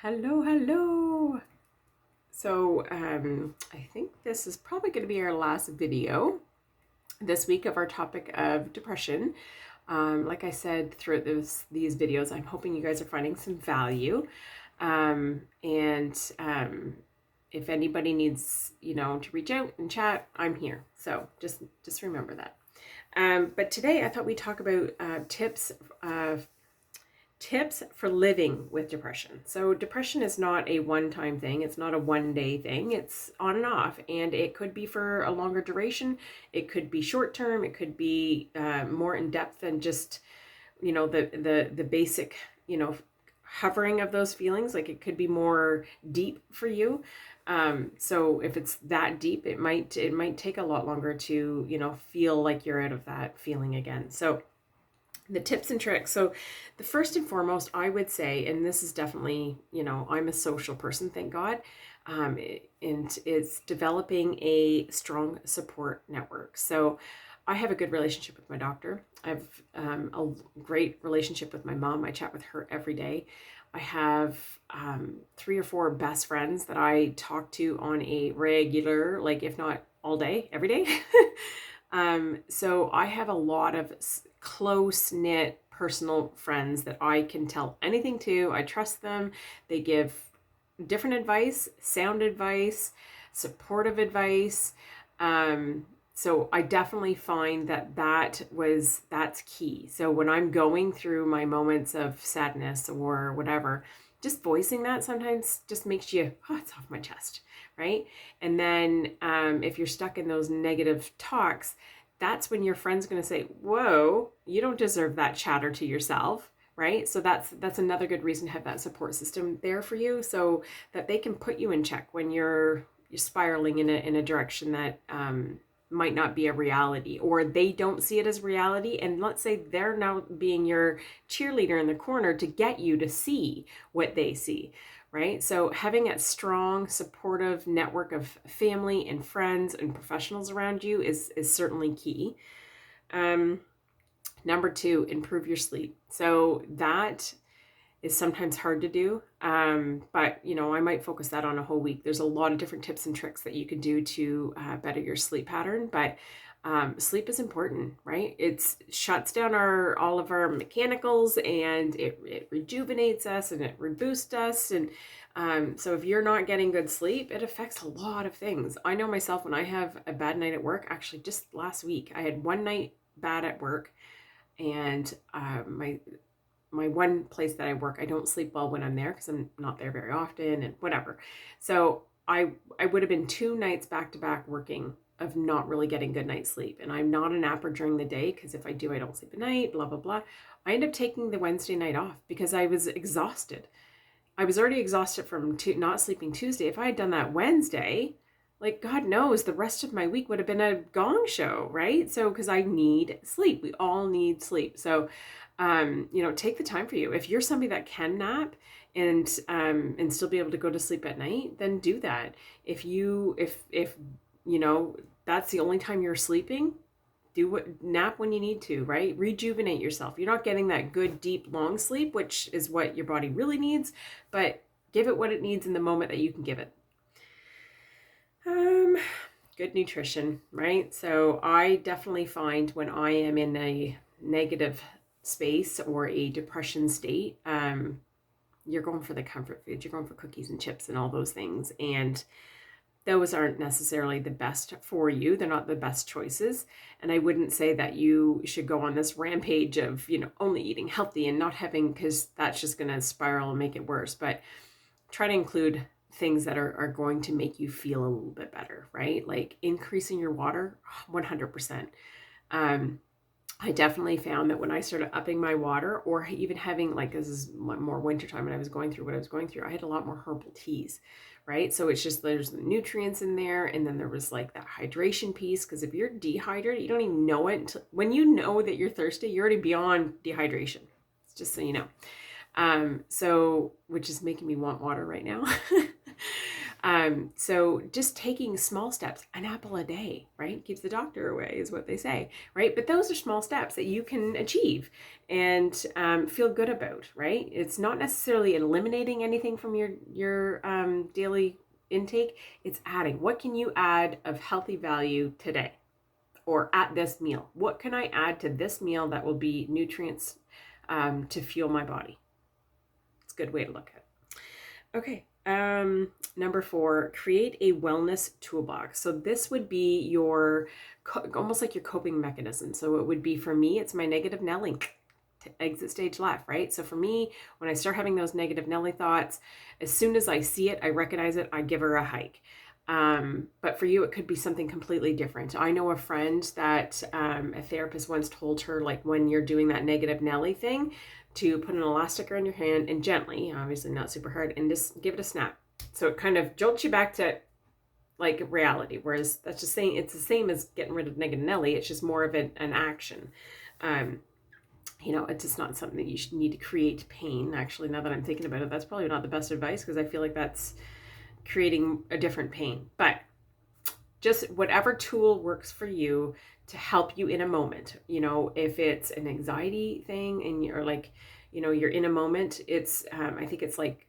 Hello, hello. So I think this is probably going to be our last video this week of our topic of depression. Like I said throughout these videos, I'm hoping you guys are finding some value. And if anybody needs, to reach out and chat, I'm here. So just remember that. But today I thought we'd talk about tips for living with depression. So depression is not a one-time thing. It's not a one-day thing. It's on and off, and it could be for a longer duration. It could be short-term. It could be more in depth than just, the basic, hovering of those feelings. Like it could be more deep for you. So if it's that deep, it might take a lot longer to, feel like you're out of that feeling again. So the tips and tricks. So the first and foremost, I would say, and this is definitely, I'm a social person, thank God, and it's developing a strong support network. So I have a good relationship with my doctor. I have a great relationship with my mom. I chat with her every day. I have 3 or 4 best friends that I talk to on a regular, like if not all day, every day. So I have a lot of close-knit personal friends that I can tell anything to. I trust them. They give different advice, sound advice, supportive advice. So I definitely find that's key. So when I'm going through my moments of sadness or whatever, just voicing that sometimes just makes you, it's off my chest, right? And then if you're stuck in those negative talks, that's when your friend's going to say, whoa, you don't deserve that chatter to yourself, right? So that's another good reason to have that support system there for you, so that they can put you in check when you're spiraling in a direction that might not be a reality, or they don't see it as reality. And let's say they're now being your cheerleader in the corner to get you to see what they see, right? So having a strong, supportive network of family and friends and professionals around you is certainly key. Number 2, improve your sleep. So that is sometimes hard to do, but I might focus that on a whole week. There's a lot of different tips and tricks that you can do to better your sleep pattern, but sleep is important, right? It shuts down all of our mechanicals, and it rejuvenates us, and it reboosts us. And so if you're not getting good sleep, it affects a lot of things. I know myself, when I have a bad night at work, actually just last week, I had one night bad at work, and my one place that I work, I don't sleep well when I'm there because I'm not there very often and whatever. So I would have been 2 nights back to back working of not really getting good night's sleep. And I'm not a napper during the day, because if I do, I don't sleep at night, blah, blah, blah. I end up taking the Wednesday night off because I was exhausted. I was already exhausted from not sleeping Tuesday. If I had done that Wednesday, like God knows the rest of my week would have been a gong show, right? So, because I need sleep. We all need sleep. So, take the time for you. If you're somebody that can nap and still be able to go to sleep at night, then do that. If that's the only time you're sleeping, nap when you need to, right? Rejuvenate yourself. You're not getting that good, deep, long sleep, which is what your body really needs, but give it what it needs in the moment that you can give it. Good nutrition, right? So I definitely find when I am in a negative space or a depression state, you're going for the comfort foods. You're going for cookies and chips and all those things. And those aren't necessarily the best for you. They're not the best choices. And I wouldn't say that you should go on this rampage of, only eating healthy and not having, because that's just going to spiral and make it worse. But try to include things that are going to make you feel a little bit better, right? Like increasing your water, 100%. I definitely found that when I started upping my water, or even having, like, this is more wintertime when I was going through what I was going through, I had a lot more herbal teas, right? So it's just, there's the nutrients in there. And then there was like that hydration piece. Because if you're dehydrated, you don't even know it until, when you know that you're thirsty, you're already beyond dehydration. It's just so you know. So, which is making me want water right now. So just taking small steps, an apple a day, right? Keeps the doctor away is what they say, right? But those are small steps that you can achieve and feel good about, right? It's not necessarily eliminating anything from your daily intake. It's adding. What can you add of healthy value today? Or at this meal? What can I add to this meal that will be nutrients to fuel my body? It's a good way to look at it. Okay. Number 4, create a wellness toolbox. So this would be your, almost like your coping mechanism. So it would be, for me, it's my negative Nelly, exit stage left, right? So for me, when I start having those negative Nelly thoughts, as soon as I see it, I recognize it, I give her a hike. But for you, it could be something completely different. I know a friend that a therapist once told her, like, when you're doing that negative Nelly thing, to put an elastic around your hand and gently, obviously not super hard, and just give it a snap. So it kind of jolts you back to like reality. Whereas that's just saying it's the same as getting rid of negative Nelly. It's just more of an action. It's just not something that you should need to create pain. Actually, now that I'm thinking about it, that's probably not the best advice, because I feel like that's creating a different pain. But just whatever tool works for you to help you in a moment. If it's an anxiety thing and you're like, you're in a moment, it's, I think it's like,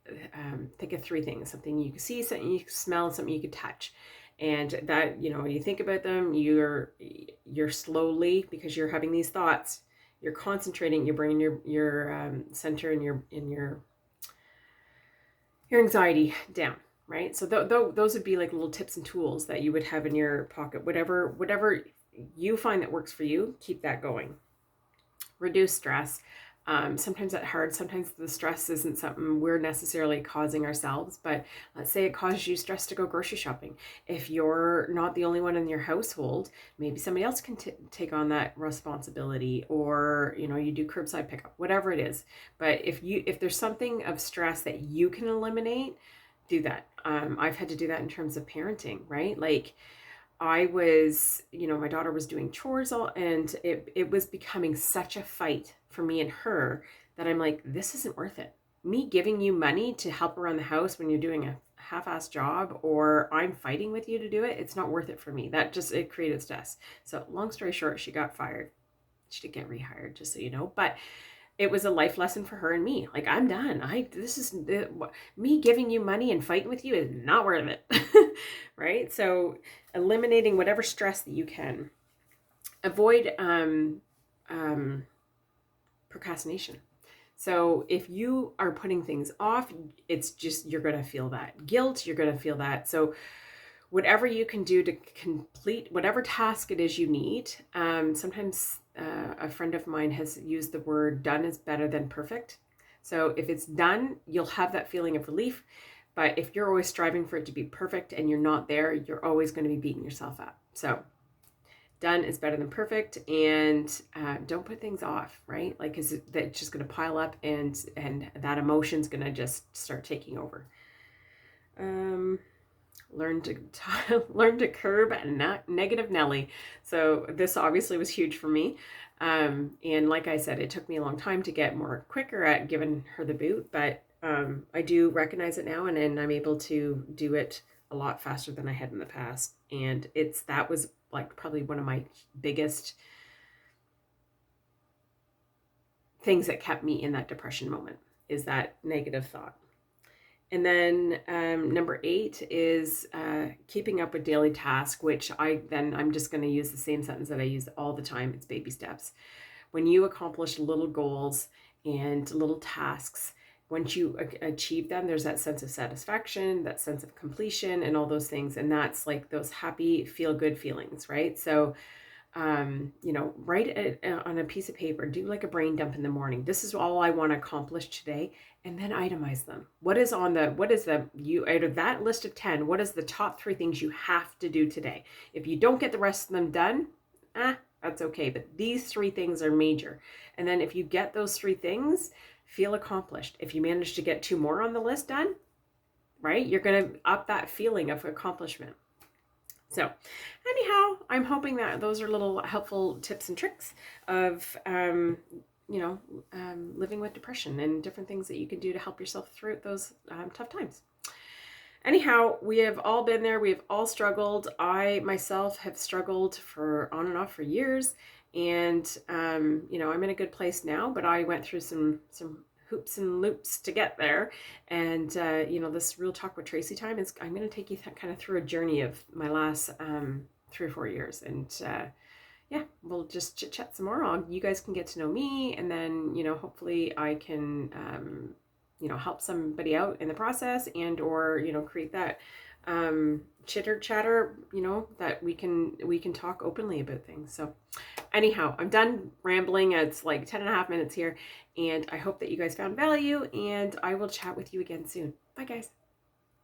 think of 3 things: something you can see, something you can smell, something you can touch. And that, when you think about them, you're slowly, because you're having these thoughts, you're concentrating, you're bringing your center and your anxiety down. Right? So those would be like little tips and tools that you would have in your pocket. Whatever you find that works for you, keep that going. Reduce stress. Sometimes that's hard. Sometimes the stress isn't something we're necessarily causing ourselves, but let's say it causes you stress to go grocery shopping. If you're not the only one in your household, maybe somebody else can take on that responsibility, or, you do curbside pickup, whatever it is. But if there's something of stress that you can eliminate, do that. I've had to do that in terms of parenting, right? Like, I was, my daughter was doing chores and it was becoming such a fight for me and her that I'm like, this isn't worth it. Me giving you money to help around the house when you're doing a half-assed job, or I'm fighting with you to do it, it's not worth it for me. It created stress. So long story short, she got fired. She did get rehired, just so you know. But it was a life lesson for her and me. Like, I'm done. Me giving you money and fighting with you is not worth it. Right? So eliminating whatever stress that you can. Avoid procrastination. So if you are putting things off, it's just, you're going to feel that guilt. You're going to feel that. So whatever you can do to complete whatever task it is you need. Sometimes a friend of mine has used the word done is better than perfect. So if it's done, you'll have that feeling of relief. But if you're always striving for it to be perfect and you're not there, you're always going to be beating yourself up. So done is better than perfect, and don't put things off, right? Like, because that's just going to pile up, and that emotion's going to just start taking over. Learn to curb a negative Nelly. So this obviously was huge for me. And like I said, it took me a long time to get quicker at giving her the boot, but I do recognize it now, and then I'm able to do it a lot faster than I had in the past. And that was like probably one of my biggest things that kept me in that depression moment, is that negative thought. And then number 8 is keeping up with daily tasks, which I'm just going to use the same sentence that I use all the time. It's baby steps. When you accomplish little goals and little tasks, once you achieve them, there's that sense of satisfaction, that sense of completion, and all those things. And that's like those happy, feel-good feelings, right? So write it on a piece of paper, do like a brain dump in the morning. This is all I want to accomplish today. And then itemize them. Out of that list of 10, what is the top 3 things you have to do today? If you don't get the rest of them done, that's okay. But these 3 things are major. And then if you get those 3 things, feel accomplished. If you manage to get 2 more on the list done, right, you're going to up that feeling of accomplishment. So anyhow, I'm hoping that those are little helpful tips and tricks of, living with depression, and different things that you can do to help yourself through those tough times. Anyhow, we have all been there. We have all struggled. I myself have struggled for on and off for years, and I'm in a good place now. But I went through some hoops and loops to get there, and this Real Talk with Tracy time is I'm going to take you kind of through a journey of my last 3 or 4 years, and yeah, we'll just chit chat some more. You guys can get to know me, and then hopefully I can help somebody out in the process, and or create that chitter chatter, that we can talk openly about things. So anyhow, I'm done rambling. It's like 10.5 minutes here, and I hope that you guys found value, and I will chat with you again soon. Bye guys.